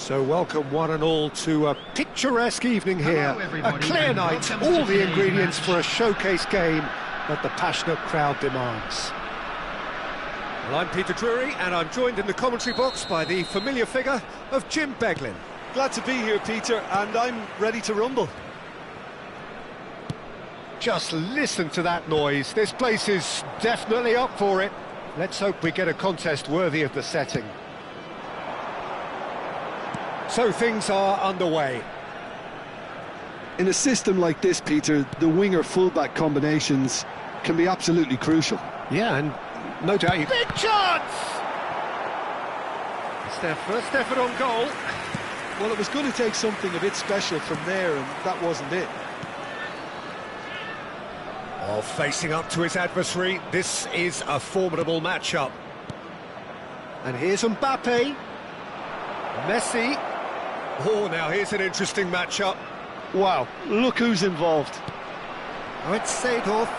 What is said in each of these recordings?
So welcome one and all to a picturesque evening here, a clear night, all the ingredients for a showcase game that the passionate crowd demands. Well, I'm Peter Drury and I'm joined in the commentary box by the familiar figure of Jim Beglin. Glad to be here, Peter, and I'm ready to rumble. Just listen to that noise, this place is definitely up for it. Let's hope we get a contest worthy of the setting. So things are underway. In a system like this, Peter, the winger-fullback combinations can be absolutely crucial. Yeah, and no doubt you... Big chance! It's their first effort on goal. Well, it was going to take something a bit special from there, and that wasn't it. Oh, facing up to his adversary, this is a formidable matchup. And here's Mbappe. Messi. Oh, now here's an interesting matchup. Wow, look who's involved. Oh, it's Seedorf.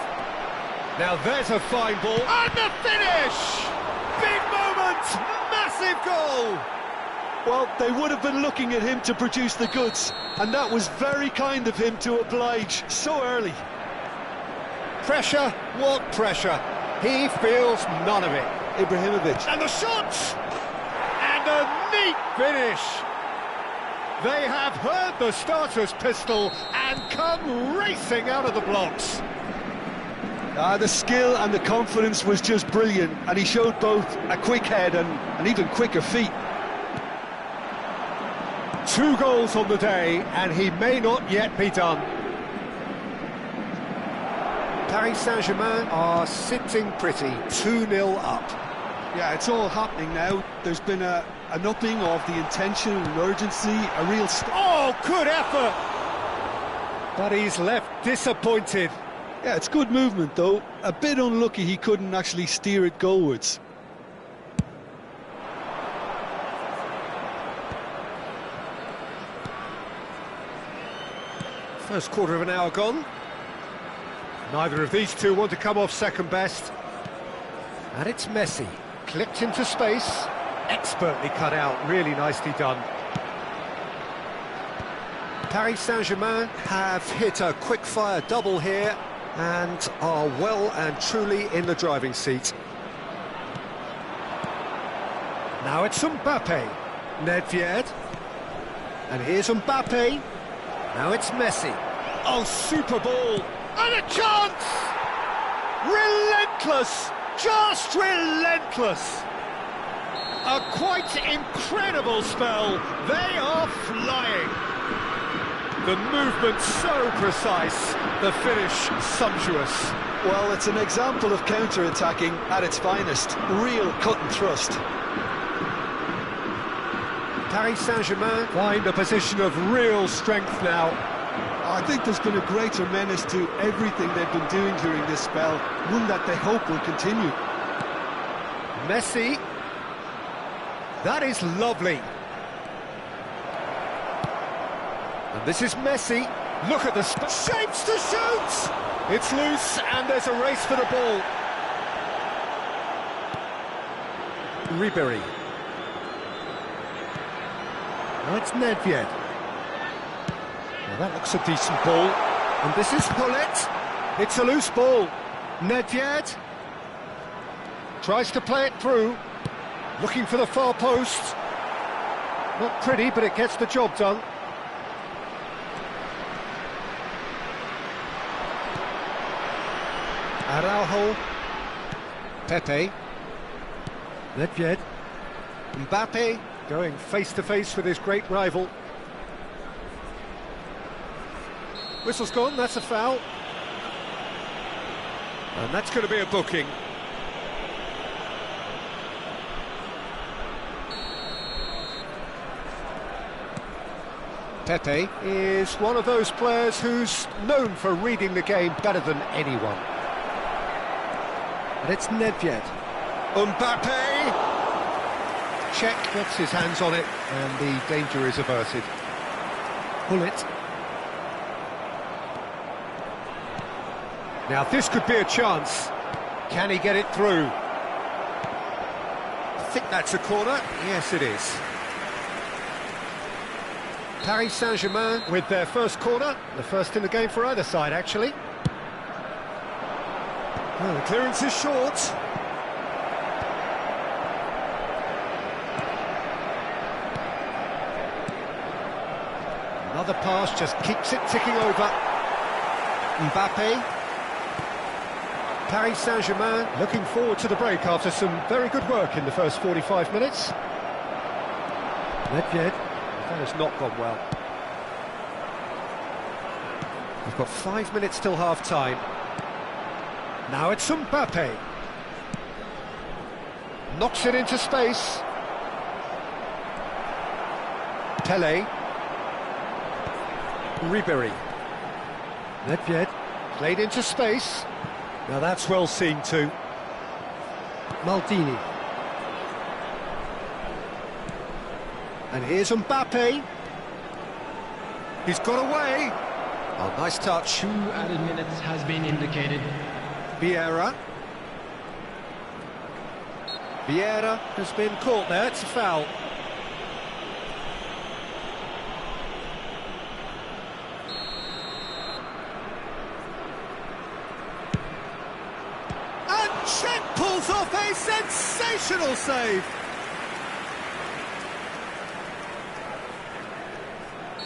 Now there's a fine ball. And the finish! Big moment! Massive goal! Well, they would have been looking at him to produce the goods, and that was very kind of him to oblige so early. Pressure? What pressure? He feels none of it. Ibrahimovic. And the shot! And a neat finish! They have heard the starter's pistol and come racing out of the blocks. The skill and the confidence was just brilliant, and he showed both a quick head and even quicker feet. 2 goals on the day, and he may not yet be done. Paris Saint-Germain are sitting pretty, 2-0 up. Yeah, it's all happening now. There's been an upping of the intention and urgency, a real... Oh, good effort! But he's left disappointed. Yeah, it's good movement, though. A bit unlucky he couldn't actually steer it goalwards. First quarter of an hour gone. Neither of these two want to come off second best. And it's Messi, clipped into space. Expertly cut out, really nicely done. Paris Saint-Germain have hit a quick-fire double here and are well and truly in the driving seat. Now it's Mbappe, Nedved, and here's Mbappe, now it's Messi. Oh, super ball, and a chance! Relentless, just relentless. A quite incredible spell, they are flying. The movement so precise, the finish sumptuous. Well, it's an example of counter-attacking at its finest, real cut and thrust. Paris Saint-Germain find a position of real strength now. I think there's been a greater menace to everything they've been doing during this spell, one that they hope will continue. Messi. That is lovely. And this is Messi. Look at the shapes to shoot! It's loose and there's a race for the ball. Ribéry. Now it's Nedved. Now that looks a decent ball. And this is Hullet. It's a loose ball. Nedved tries to play it through. Looking for the far post. Not pretty, but it gets the job done. Araujo. Pepe. Nedved. Mbappe going face-to-face with his great rival. Whistle's gone, that's a foul. And that's going to be a booking. Pepe is one of those players who's known for reading the game better than anyone. And it's Nedved. Mbappe! Check, gets his hands on it, and the danger is averted. Hullet. Now this could be a chance. Can he get it through? I think that's a corner. Yes, it is. Paris Saint-Germain with their first corner, the first in the game for either side, actually. Oh, the clearance is short. Another pass just keeps it ticking over. Mbappe. Paris Saint-Germain looking forward to the break after some very good work in the first 45 minutes. Nedved. That has not gone well. We've got 5 minutes till half-time. Now it's Mbappe. Knocks it into space. Pele. Ribéry. Nedved. Played into space. Now that's well seen too. Maldini. And here's Mbappe. He's got away. Oh, nice touch. 2 added minutes has been indicated. Vieira. Vieira has been caught there. It's a foul. And Cech pulls off a sensational save.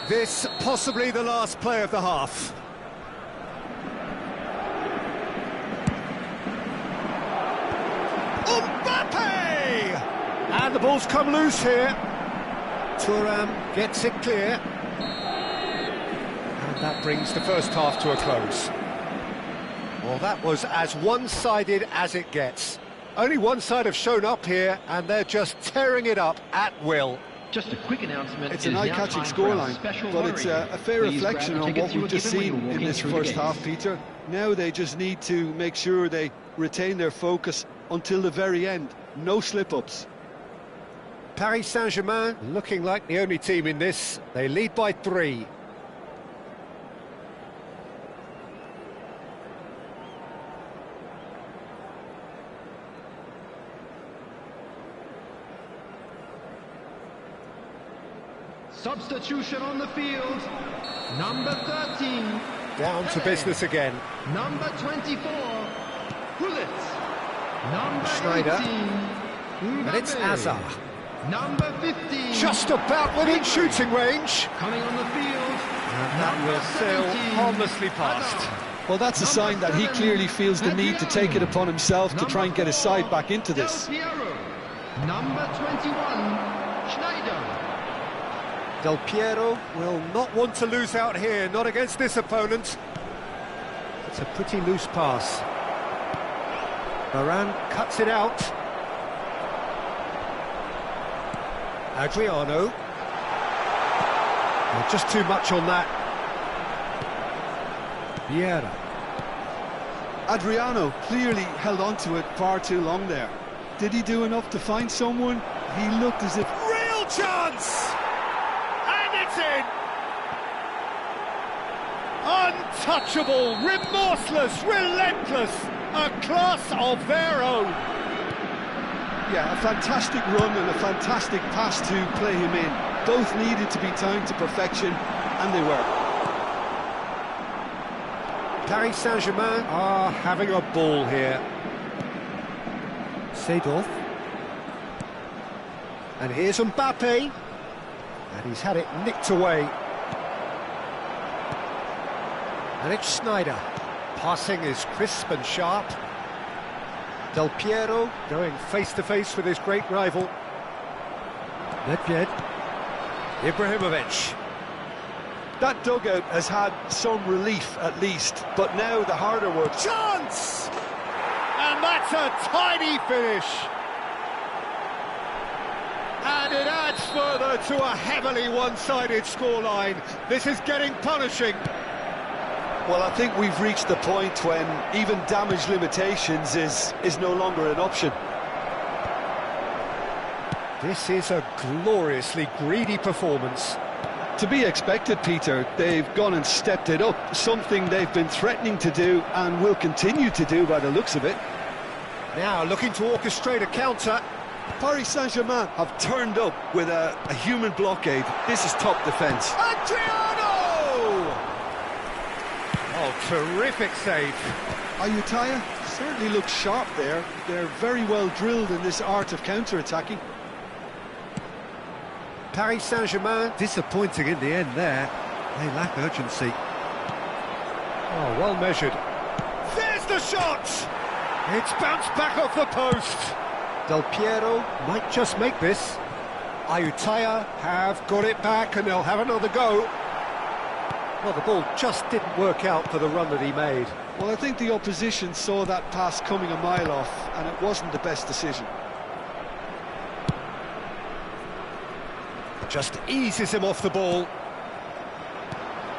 This possibly the last play of the half. Mbappe! And the ball's come loose here. Thuram gets it clear. And that brings the first half to a close. Well, that was as one-sided as it gets. Only one side have shown up here, and they're just tearing it up at will. Just a quick announcement. It's an eye-catching scoreline, but it's a fair reflection on what we've just seen in this first half, Peter. Now they just need to make sure they retain their focus until the very end. No slip-ups. Paris Saint-Germain looking like the only team in this. They lead by 3. Substitution on the field. Number 13. Down to business again. Number 24. Gullit. Number Schneider. 18. And it's Azar. Number 15. Just about within shooting range. Coming on the field. And that will sail harmlessly past. Well, that's a sign that he clearly feels the need to take it upon himself to try and get his side back into this. Del Piero. Number 21. Schneider. Del Piero will not want to lose out here, not against this opponent. It's a pretty loose pass. Varane cuts it out. Adriano. Well, just too much on that. Vieira. Adriano clearly held on to it far too long there. Did he do enough to find someone? He looked as if... Real chance! And it's in! Untouchable, remorseless, relentless, a class of their own. Yeah, a fantastic run and a fantastic pass to play him in. Both needed to be timed to perfection, and they were. Paris Saint-Germain are having a ball here. Seedorf. And here's Mbappe. And he's had it nicked away. And it's Schneider. Passing is crisp and sharp. Del Piero going face-to-face with his great rival. Nedved. Ibrahimovic. That dugout has had some relief at least, but now the harder work. Chance! And that's a tiny finish. And it adds further to a heavily one-sided scoreline. This is getting punishing. Well, I think we've reached the point when even damage limitations is no longer an option. This is a gloriously greedy performance. To be expected, Peter. They've gone and stepped it up, something they've been threatening to do and will continue to do by the looks of it. Now looking to orchestrate a counter. Paris Saint-Germain have turned up with a human blockade. This is top defence. Adriano! Oh, terrific save. Ayutthaya certainly looks sharp there. They're very well drilled in this art of counter-attacking. Paris Saint-Germain disappointing in the end there. They lack urgency. Oh, well measured. There's the shot! It's bounced back off the post. Del Piero might just make this. Ayutthaya have got it back and they'll have another go. Well, the ball just didn't work out for the run that he made. Well, I think the opposition saw that pass coming a mile off and it wasn't the best decision. Just eases him off the ball.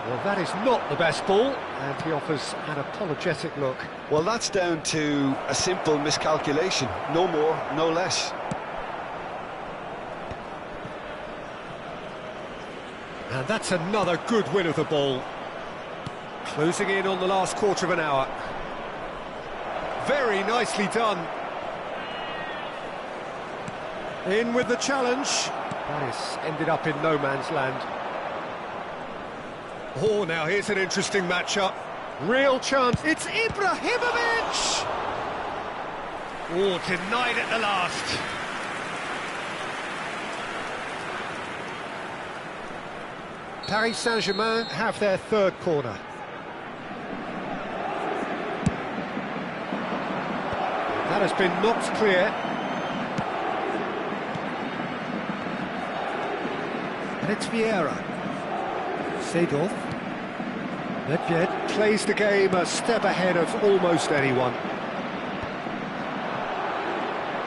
Well, that is not the best ball, and he offers an apologetic look. Well, that's down to a simple miscalculation. No more, no less. And that's another good win of the ball. Closing in on the last quarter of an hour. Very nicely done. In with the challenge. Paris ended up in no man's land. Oh, now here's an interesting matchup. Real chance. It's Ibrahimovic! Oh, denied at the last. Paris Saint-Germain have their third corner. That has been knocked clear. And it's Vieira. Seedorf. Nedved plays the game a step ahead of almost anyone.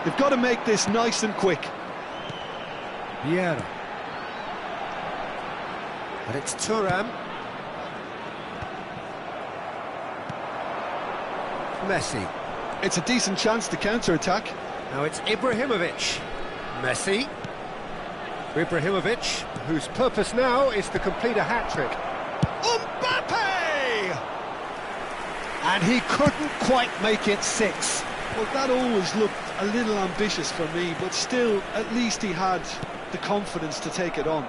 They've got to make this nice and quick. Vieira. And it's Thuram. Messi. It's a decent chance to counter-attack. Now it's Ibrahimovic. Messi. Ibrahimovic, whose purpose now is to complete a hat-trick. Mbappe! And he couldn't quite make it 6. Well, that always looked a little ambitious for me, but still, at least he had the confidence to take it on.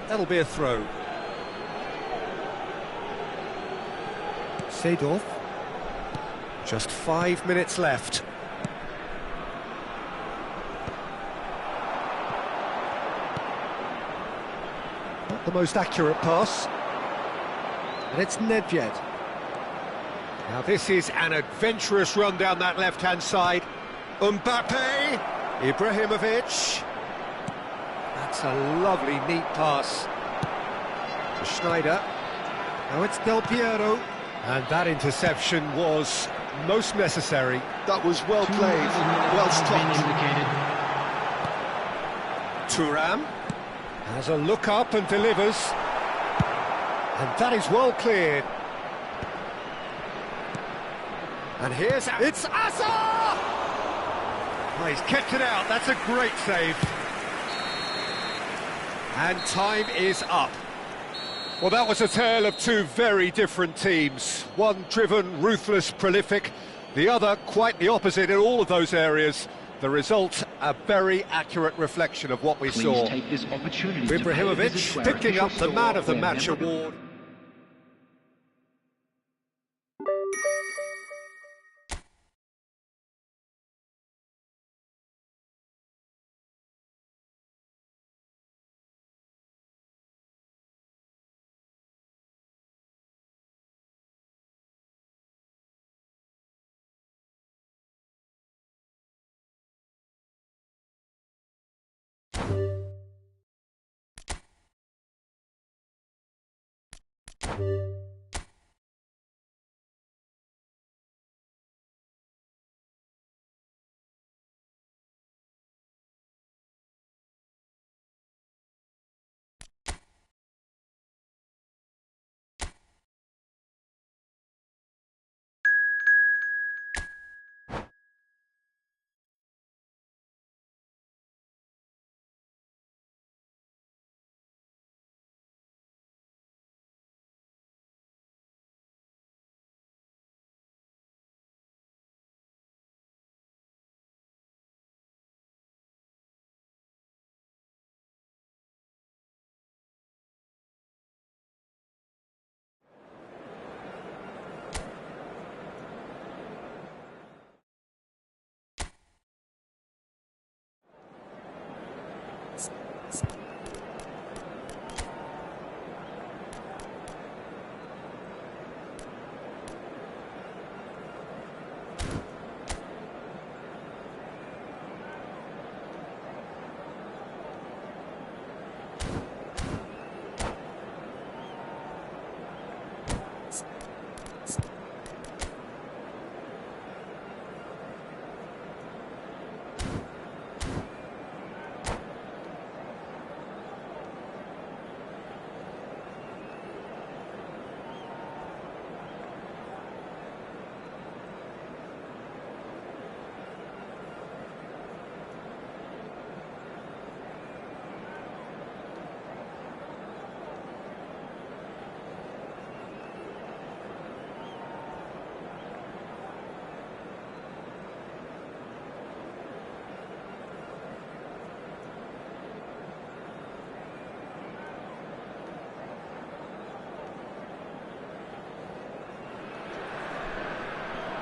That'll be a throw. Seedorf. Just 5 minutes left. Not the most accurate pass. And it's Nedved. Now this is an adventurous run down that left-hand side. Mbappe, Ibrahimovic. That's a lovely, neat pass. To Schneider. Now it's Del Piero. And that interception was most necessary. That was well played, well stopped. Thuram has a look up and delivers. And that is well cleared. And it's Asa! Oh, he's kept it out, that's a great save. And time is up. Well, that was a tale of two very different teams. One driven, ruthless, prolific. The other quite the opposite in all of those areas. The result, a very accurate reflection of what we saw. Ibrahimovic picking up the Man of the Match award.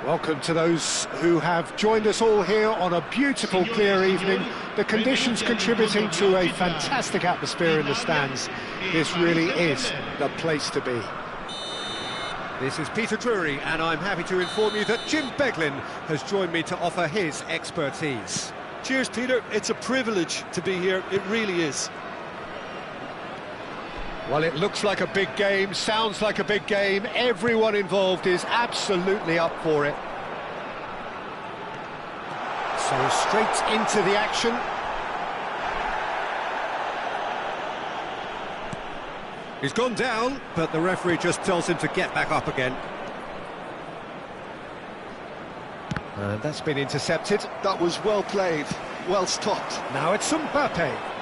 Welcome to those who have joined us all here on a beautiful, clear evening. The conditions contributing to a fantastic atmosphere in the stands. This really is the place to be. This is Peter Drury, and I'm happy to inform you that Jim Beglin has joined me to offer his expertise. Cheers, Peter. It's a privilege to be here. It really is. Well, it looks like a big game, sounds like a big game. Everyone involved is absolutely up for it. So straight into the action. He's gone down, but the referee just tells him to get back up again. And that's been intercepted. That was well played, well stopped. Now it's Mbappe.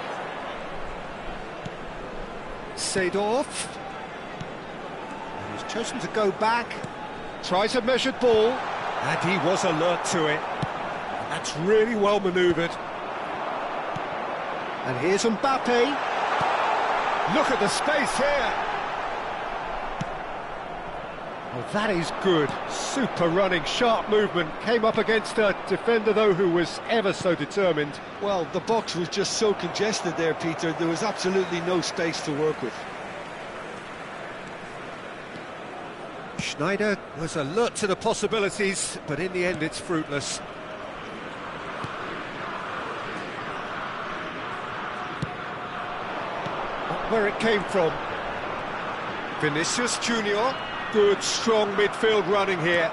Seedorf. And he's chosen to go back. Tries a measured ball. And he was alert to it. That's really well manoeuvred. And here's Mbappe. Look at the space here. Well, that is good. Super running, sharp movement. Came up against a defender, though, who was ever so determined. Well, the box was just so congested there, Peter. There was absolutely no space to work with. Schneider was alert to the possibilities, but in the end it's fruitless. Not where it came from. Vinicius Junior. Good, strong midfield running here.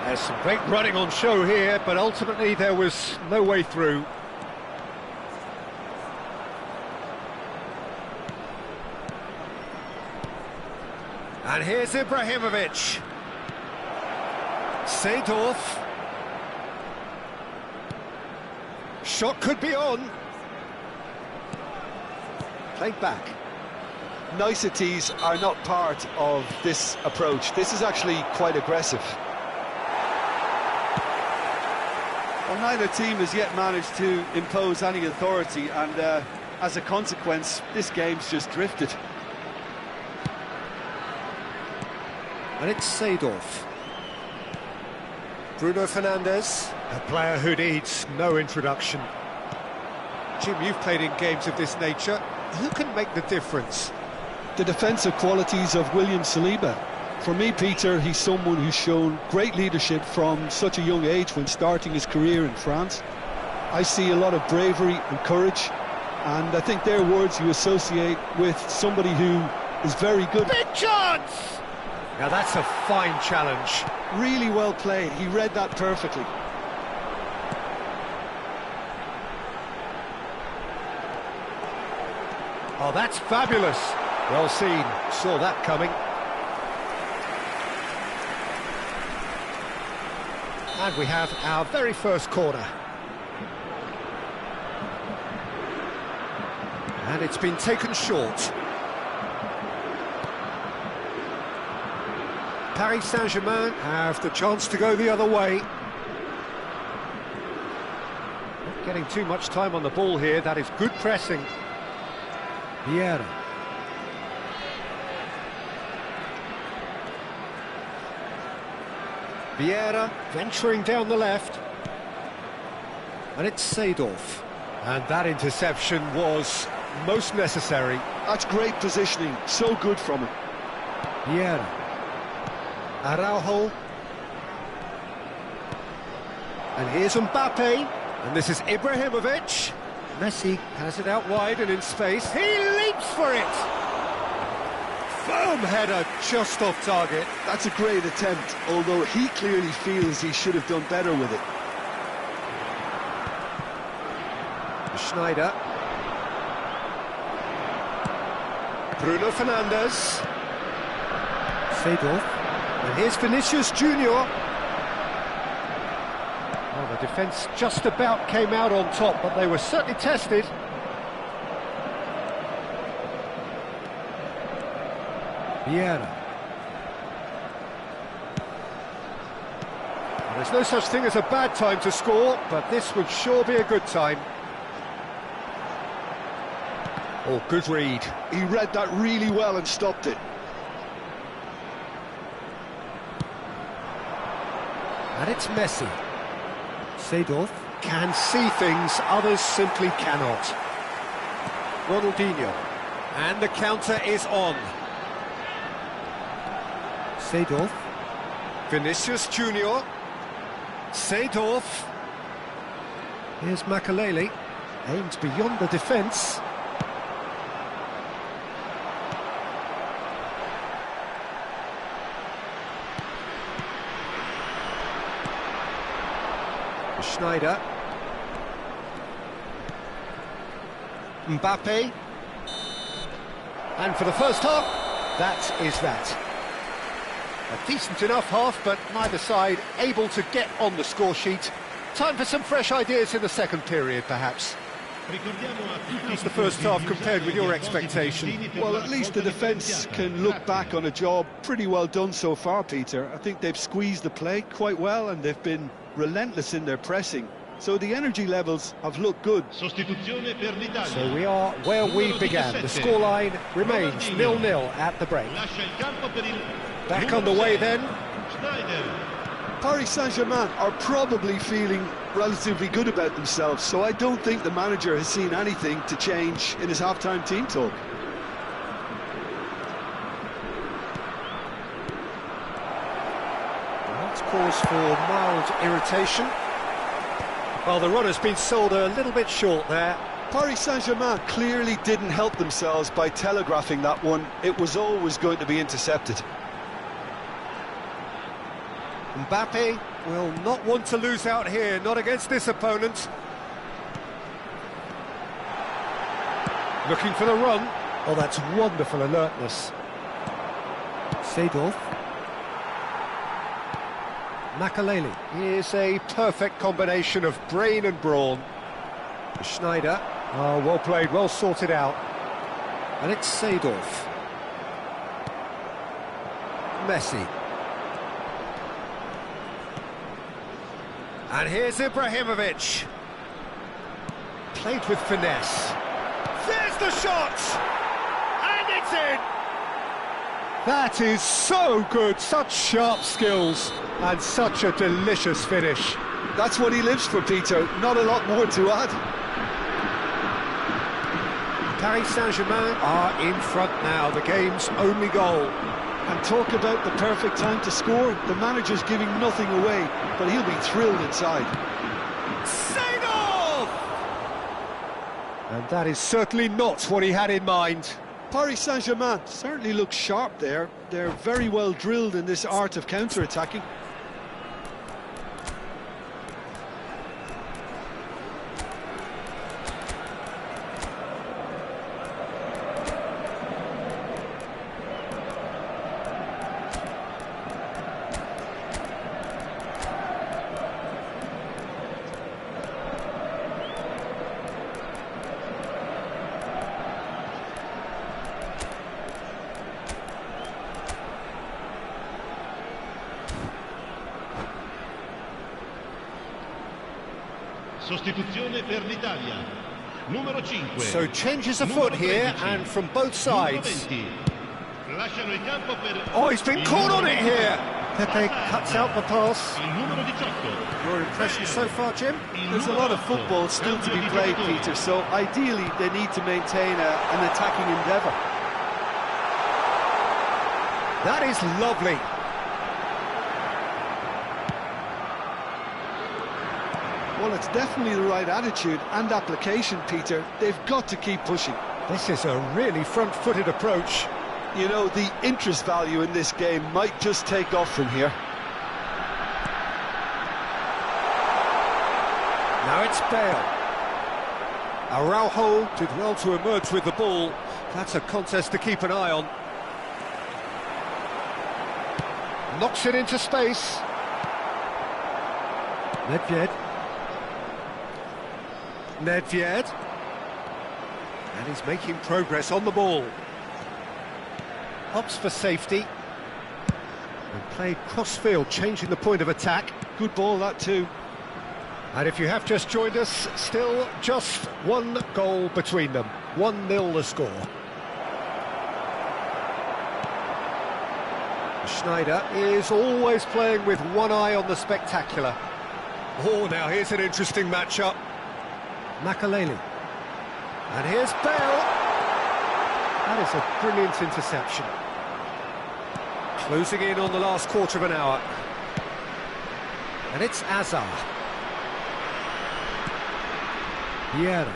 There's some great running on show here, but ultimately there was no way through. And here's Ibrahimovic. Seedorf. Shot could be on. Played back. Niceties are not part of this approach. This is actually quite aggressive. Well, neither team has yet managed to impose any authority, and as a consequence, this game's just drifted. And it's Seedorf. Bruno Fernandes, a player who needs no introduction. Jim, you've played in games of this nature. Who can make the difference? The defensive qualities of William Saliba. For me, Peter, he's someone who's shown great leadership from such a young age when starting his career in France. I see a lot of bravery and courage, and I think they're words you associate with somebody who is very good. Big chance! Now that's a fine challenge. Really well played. He read that perfectly. Oh, that's fabulous. Well seen. Saw that coming. And we have our very first corner. And it's been taken short. Paris Saint-Germain have the chance to go the other way. Not getting too much time on the ball here. That is good pressing. Vieira. Vieira venturing down the left. And it's Seedorf. And that interception was most necessary. That's great positioning. So good from him. Vieira. Araujo. And here's Mbappe. And this is Ibrahimovic. Messi has it out wide and in space. He leaps for it! Firm header, just off target. That's a great attempt, although he clearly feels he should have done better with it. Schneider. Bruno Fernandes. Seedorf. And here's Vinicius Junior. Well, the defence just about came out on top, but they were certainly tested. Vieira. Well, there's no such thing as a bad time to score, but this would sure be a good time. Oh, good read. He read that really well and stopped it. And it's Messi. Seedorf can see things others simply cannot. Ronaldinho. And the counter is on. Seedorf. Vinicius Junior. Seedorf. Here's Makalele. Aimed beyond the defence. Schneider. Mbappe. And for the first half, that is that. A decent enough half, but neither side able to get on the score sheet. Time for some fresh ideas in the second period, perhaps. How's the first half compared with your expectation? Well, at least the defence can look back on a job pretty well done so far, Peter. I think they've squeezed the play quite well, and they've been relentless in their pressing. so the energy levels have looked good. Sostituzione per l'Italia. So we are where we began. The scoreline remains 0-0 at the break. Lascia il campo per il Back numero underway 6, then. Schneider. Paris Saint-Germain are probably feeling relatively good about themselves, so I don't think the manager has seen anything to change in his half-time team talk. That's cause for mild irritation. Well, the run has been sold a little bit short there. Paris Saint-Germain clearly didn't help themselves by telegraphing that one. It was always going to be intercepted. Mbappe will not want to lose out here, not against this opponent. Looking for the run. Oh, that's wonderful alertness. Seedorf. Makaleli. Here's a perfect combination of brain and brawn. Schneider. Oh, well played, well sorted out. And it's Seedorf. Messi. And here's Ibrahimovic. Played with finesse. There's the shot! And it's in! That is so good, such sharp skills, and such a delicious finish. That's what he lives for, Peter. Not a lot more to add. Paris Saint-Germain are in front now, the game's only goal. And talk about the perfect time to score. The manager's giving nothing away, but he'll be thrilled inside. Seedorf! And that is certainly not what he had in mind. Paris Saint-Germain certainly looks sharp there. They're very well drilled in this art of counter-attacking. Sostituzione per l'Italia. Numero 5. So changes afoot here, and from both sides. Lasciano il campo per Oh, he's been caught on it here. Pepe cuts out the pass. il numero 18. Your impression so far, Jim? There's a lot of football still to be played, Peter, so ideally they need to maintain an attacking endeavour. That is lovely. Well, it's definitely the right attitude and application, Peter. They've got to keep pushing. This is a really front-footed approach. You know, the interest value in this game might just take off from here. Now it's Bale. Araujo did well to emerge with the ball. That's a contest to keep an eye on. Knocks it into space. Nedved. And he's making progress on the ball. Opts for safety. And played cross-field, changing the point of attack. Good ball, that too. And if you have just joined us, still just one goal between them. 1-0 the score. Schneider is always playing with one eye on the spectacular. Oh, now here's an interesting matchup. Makaleli. And here's Bale. That is a brilliant interception. Closing in on the last quarter of an hour. And it's Azar. Vieira.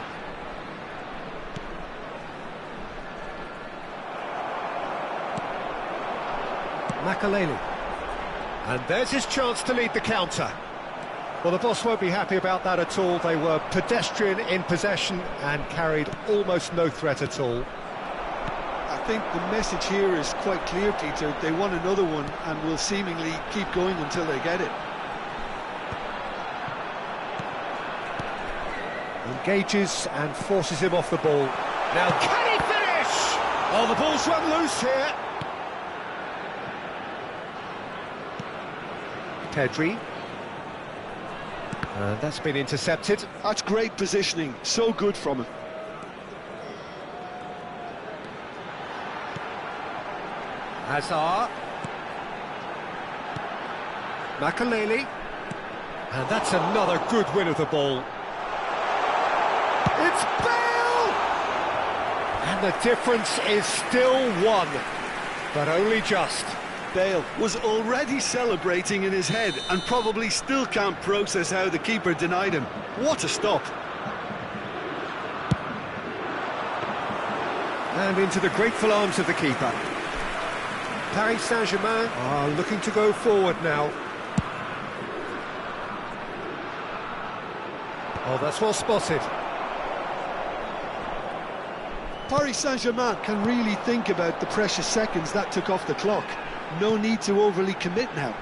Makaleli. And there's his chance to lead the counter. Well, the boss won't be happy about that at all. They were pedestrian in possession and carried almost no threat at all. I think the message here is quite clear, Peter. They want another one and will seemingly keep going until they get it. Engages and forces him off the ball. Now, can he finish? Oh, the ball's run loose here. Pedri. That's been intercepted. That's great positioning, so good from him. Hazard. Makaleli. And that's another good win of the ball. It's Bale! And the difference is still one, but only just. Bale was already celebrating in his head and probably still can't process how the keeper denied him. What a stop. And into the grateful arms of the keeper. Paris Saint-Germain are looking to go forward now. Oh, that's well spotted. Paris Saint-Germain can really think about the precious seconds that took off the clock. No need to overly commit now.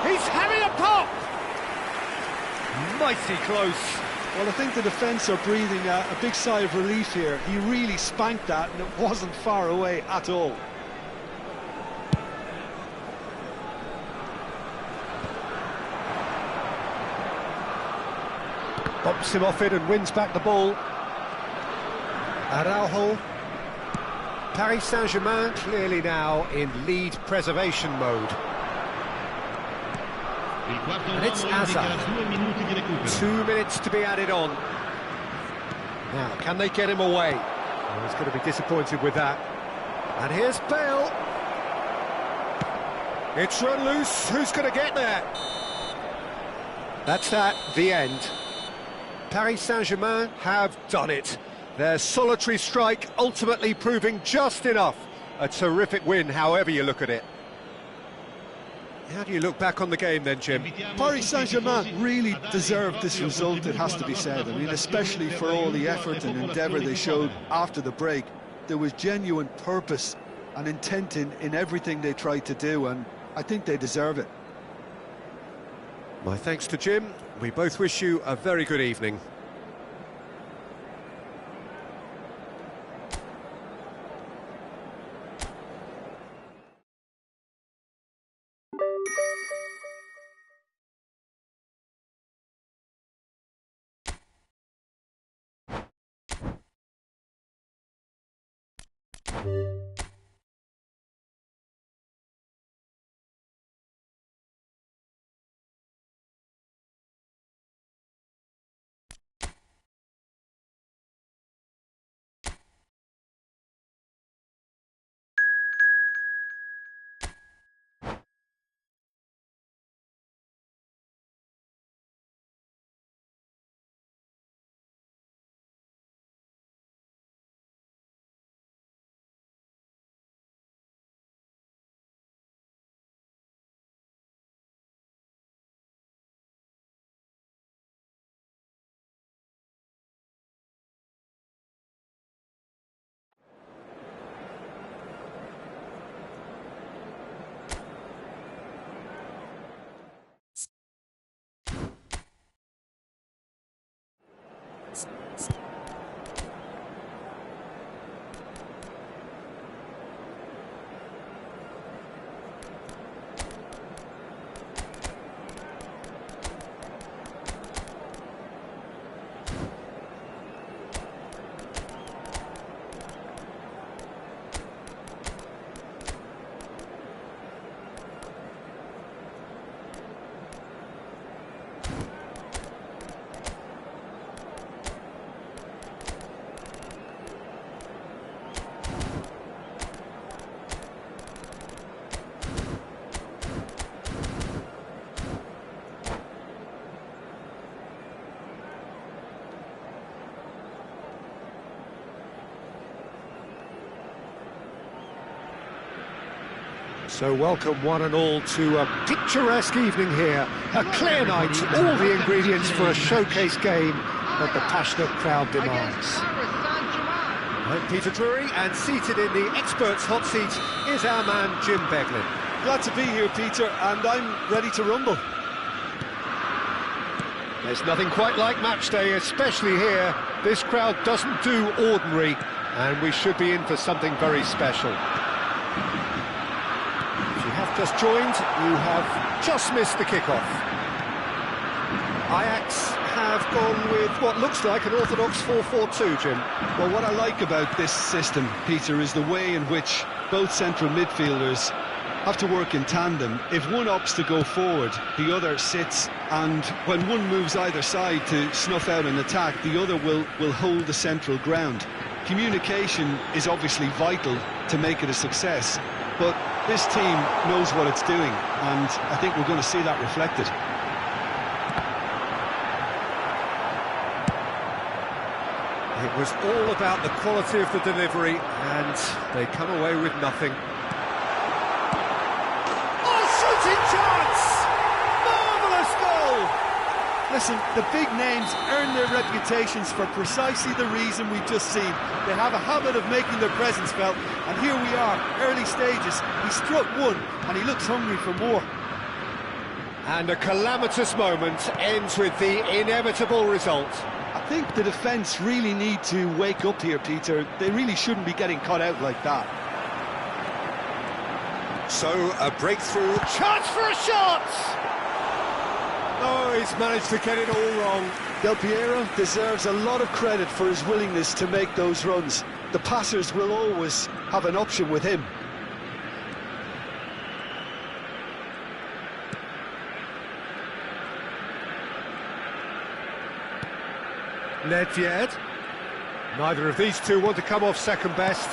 He's having a pop! Mighty close. Well, I think the defence are breathing a big sigh of relief here. He really spanked that and it wasn't far away at all. Bumps him off it and wins back the ball. Araujo. Paris Saint-Germain clearly now in lead preservation mode. And it's Hazard. 2 minutes to be added on. Now, can they get him away? Oh, he's going to be disappointed with that. And here's Bale. It's run loose. Who's going to get there? That's that, the end. Paris Saint-Germain have done it. Their solitary strike ultimately proving just enough. A terrific win, however you look at it. How do you look back on the game then, Jim? Paris Saint-Germain really deserved this result, it has to be said. I mean, especially for all the effort and endeavour they showed after the break. There was genuine purpose and intent in everything they tried to do, and I think they deserve it. My thanks to Jim. We both wish you a very good evening. So welcome one and all to a picturesque evening here. A clear night, all the ingredients for a showcase game that the passionate crowd demands. I'm Peter Drury, and seated in the experts' hot seat is our man Jim Beglin. Glad to be here, Peter, and I'm ready to rumble. There's nothing quite like match day, especially here. This crowd doesn't do ordinary, and we should be in for something very special. If you have just joined, you have just missed the kickoff. Ajax have gone with what looks like an orthodox 4-4-2, Jim. Well, what I like about this system, Peter, is the way in which both central midfielders have to work in tandem. If one opts to go forward, the other sits, and when one moves either side to snuff out an attack, the other will hold the central ground. Communication is obviously vital to make it a success, but this team knows what it's doing, and I think we're going to see that reflected. It was all about the quality of the delivery, and they come away with nothing. Oh, shooting chance! Marvellous goal! Listen, the big names earn their reputations for precisely the reason we've just seen. They have a habit of making their presence felt, and here we are, early stages. He struck one, and he looks hungry for more. And a calamitous moment ends with the inevitable result. I think the defence really need to wake up here, Peter. They really shouldn't be getting caught out like that. So, a breakthrough. Chance for a shot! Oh, he's managed to get it all wrong. Del Piero deserves a lot of credit for his willingness to make those runs. The passers will always have an option with him. Nedved. Neither of these two want to come off second best.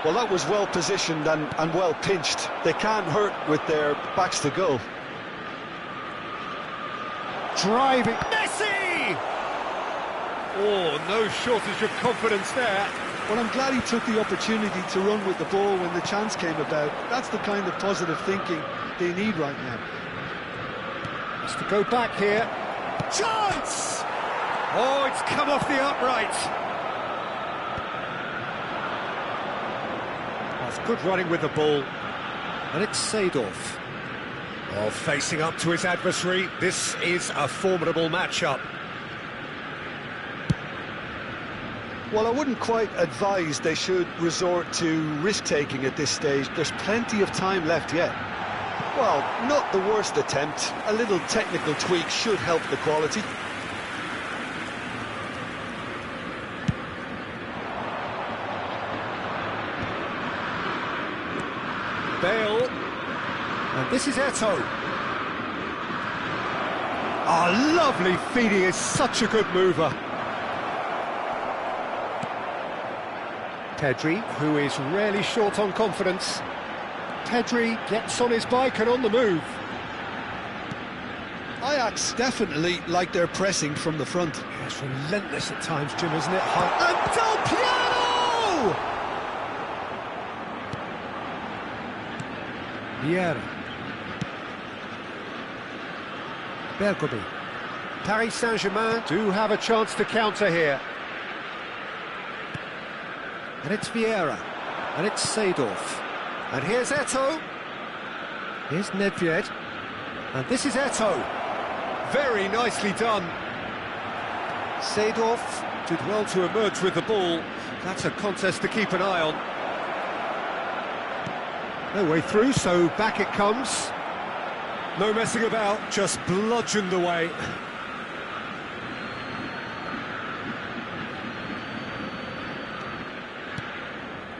Well, that was well positioned and well pinched. They can't hurt with their backs to goal. Driving. Messi! Oh, no shortage of confidence there. Well, I'm glad he took the opportunity to run with the ball when the chance came about. That's the kind of positive thinking they need right now. Has to go back here. Chance! Oh, it's come off the upright. That's good running with the ball. And it's Seedorf. Oh, facing up to his adversary. This is a formidable matchup. Well, I wouldn't quite advise they should resort to risk-taking at this stage. There's plenty of time left yet. Well, not the worst attempt. A little technical tweak should help the quality. Bale, and this is Eto'o. Ah, lovely feeding, is such a good mover. Pedri, who is rarely short on confidence. Pedri gets on his bike and on the move. Ajax definitely like their pressing from the front. Yeah, it's relentless at times, Jim, isn't it? And Del Piero! Vieira. Bergomi. Paris Saint-Germain do have a chance to counter here. And it's Vieira. And it's Seedorf. And here's Eto'o. Here's Nedved. And this is Eto'o. Very nicely done. Seedorf did well to emerge with the ball. That's a contest to keep an eye on. No way through, so back it comes. No messing about, just bludgeoned away.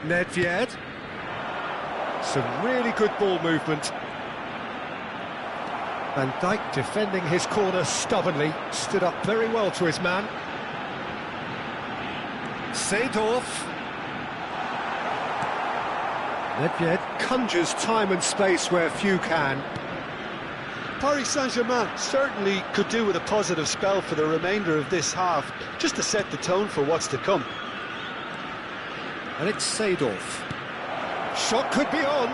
Nedved. Some really good ball movement. Van Dijk defending his corner stubbornly, stood up very well to his man. Seedorf. Nedved conjures time and space where few can. Paris Saint-Germain certainly could do with a positive spell for the remainder of this half, just to set the tone for what's to come. And it's Seedorf. Shot could be on.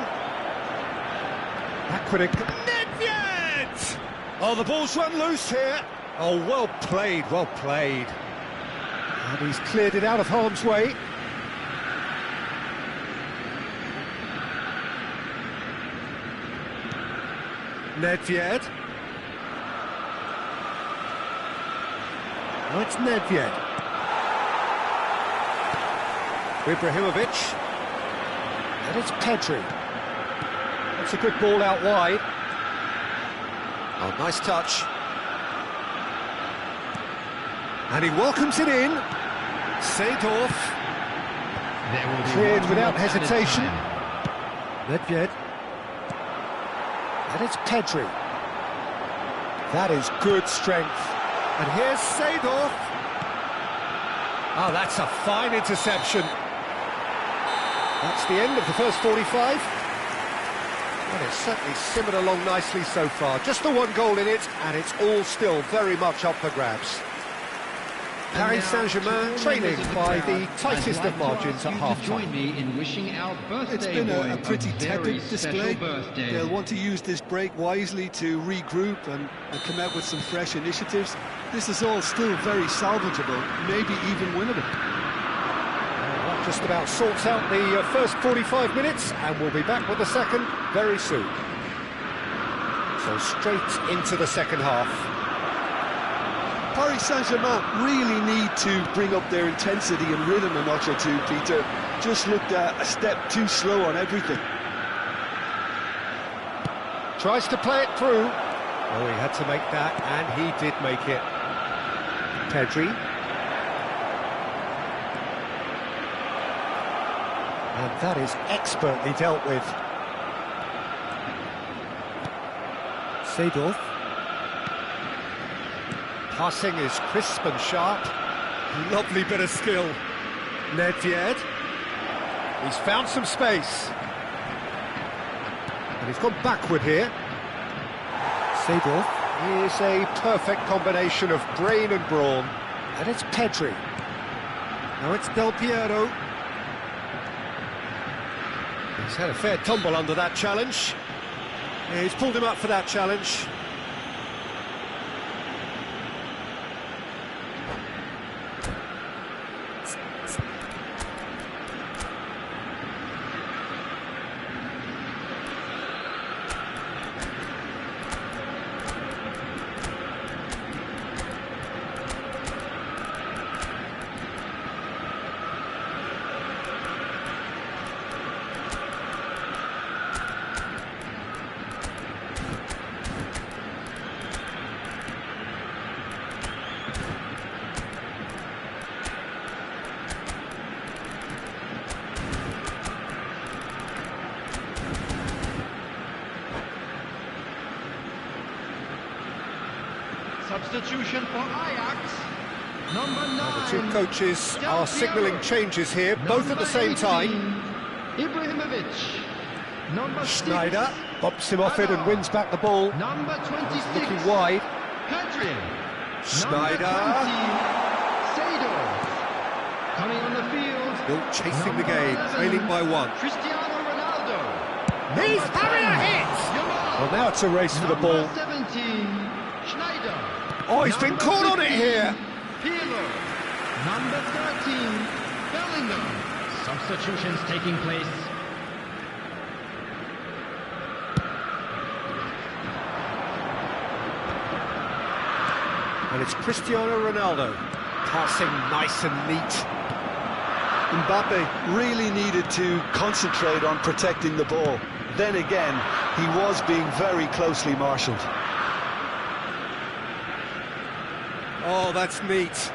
Aquinic. Nedved! Oh, the ball's run loose here. Oh, well played, well played. And he's cleared it out of harm's way. Nedved. Oh, it's Nedved. Ibrahimovic. And it's Pedri. That's a good ball out wide. Oh, nice touch. And he welcomes it in. Seedorf. Cleared without hesitation. Nedved. And it's Pedri. That is good strength. And here's Seedorf. Oh, that's a fine interception. That's the end of the first 45. And it's certainly simmered along nicely so far. Just the one goal in it, and it's all still very much up for grabs. Paris Saint-Germain trailing by the tightest of margins at half-time. It's been a pretty tepid display. They'll want to use this break wisely to regroup and come out with some fresh initiatives. This is all still very salvageable, maybe even winnable. That just about sorts out the first 45 minutes, and we'll be back with the second very soon. So straight into the second half. Paris Saint-Germain really need to bring up their intensity and rhythm a notch or two, Peter. Just looked a step too slow on everything. Tries to play it through. Oh, he had to make that, and he did make it. Pedri. And that is expertly dealt with. Seedorf. Passing is crisp and sharp. Lovely bit of skill. Nedved. He's found some space. And he's gone backward here. Seedorf. Is a perfect combination of brain and brawn. And it's Pedri. Now it's Del Piero. He's had a fair tumble under that challenge. He's pulled him up for that challenge. Substitution for Ajax, number 9. The two coaches are signalling changes here, both at the same time. Ibrahimovic. Number Schneider 6. bops him off it and wins back the ball. Number 26. Looking wide. Pedri. Schneider. Seedorf. Coming on the field. Still chasing the game, trailing by 1. Cristiano Ronaldo. He's having a hit! Well, now it's a race for the ball. Number 17. Schneider. Oh, he's been caught on it here. Pirlo. Number 13. Bellingham. Substitutions taking place. And it's Cristiano Ronaldo. Passing nice and neat. Mbappe really needed to concentrate on protecting the ball. Then again, he was being very closely marshalled. Oh, that's neat.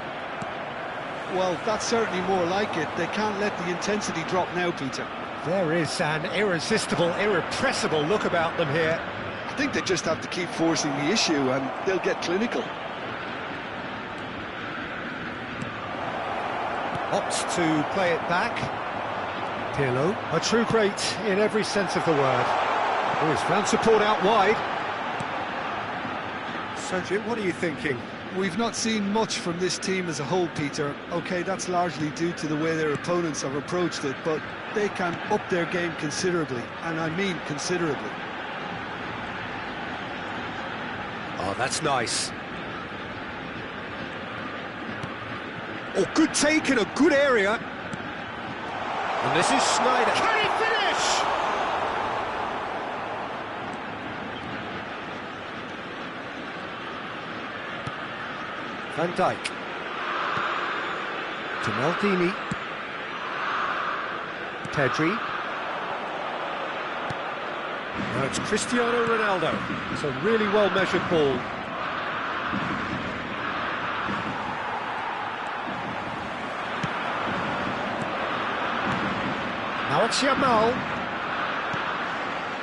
Well, that's certainly more like it. They can't let the intensity drop now, Peter. There is an irresistible, irrepressible look about them here. I think they just have to keep forcing the issue and they'll get clinical. Opts to play it back. Pirlo, a true great in every sense of the word. Oh, he's found support out wide. Sergio, what are you thinking? We've not seen much from this team as a whole, Peter. OK, that's largely due to the way their opponents have approached it, but they can up their game considerably, and I mean considerably. Oh, that's nice. Oh, good take in a good area. And this is Schneider. Can he finish? Van Dijk. To Maldini. Pedri. Now it's Cristiano Ronaldo. It's a really well-measured ball. Now it's Yamal.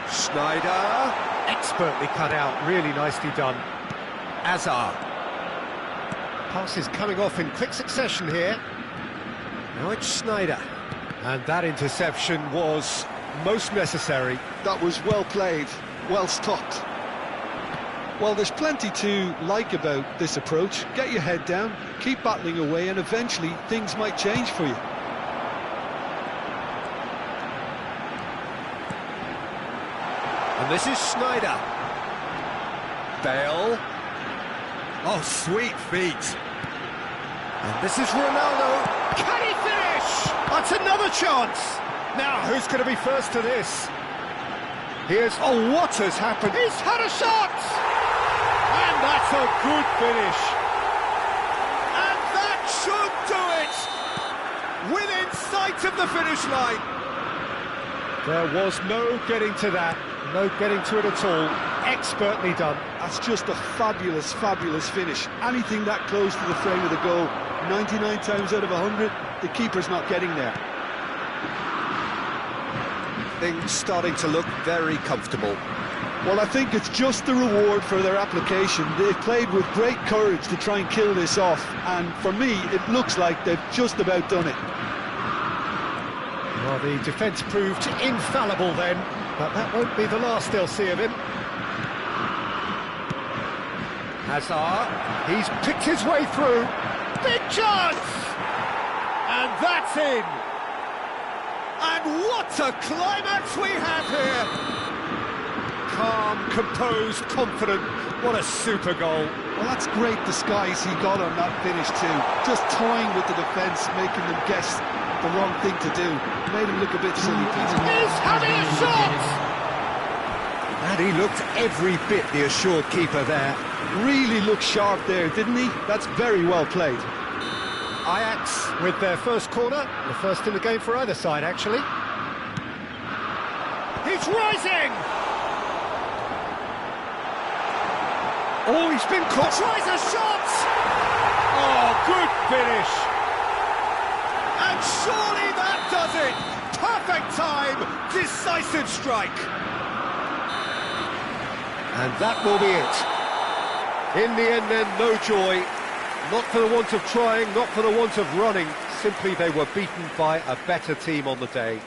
Sneijder. Expertly cut out, really nicely done. Hazard. Passes coming off in quick succession here. Now it's Sneijder. And that interception was most necessary. That was well played, well stopped. Well, there's plenty to like about this approach. Get your head down, keep battling away, and eventually things might change for you. And this is Sneijder. Bale. Oh, sweet feet. And this is Ronaldo. Can he finish? That's another chance. Now, who's going to be first to this? Here's... Oh, what has happened? He's had a shot! And that's a good finish. And that should do it! Within sight of the finish line. There was no getting to that. No getting to it at all. Expertly done. That's just a fabulous, fabulous finish. Anything that close to the frame of the goal, 99 times out of 100, the keeper's not getting there. Things starting to look very comfortable. Well, I think it's just the reward for their application. They've played with great courage to try and kill this off, and for me, it looks like they've just about done it. Well, the defence proved infallible then, but that won't be the last they'll see of him. Hazard, he's picked his way through. Big chance! And that's in! And what a climax we have here! Calm, composed, confident. What a super goal. Well, that's great disguise he got on that finish too. Just toying with the defence, making them guess the wrong thing to do. Made him look a bit silly, Peter. He's having a shot! And he looked every bit the assured keeper there. Really looked sharp there, didn't he? That's very well played. Ajax with their first corner, the first in the game for either side, actually. He's rising! Oh, he's been caught. Tries a shot! Oh, good finish! And surely that does it! Perfect time, decisive strike! And that will be it. In the end then, no joy. Not for the want of trying, not for the want of running. Simply they were beaten by a better team on the day.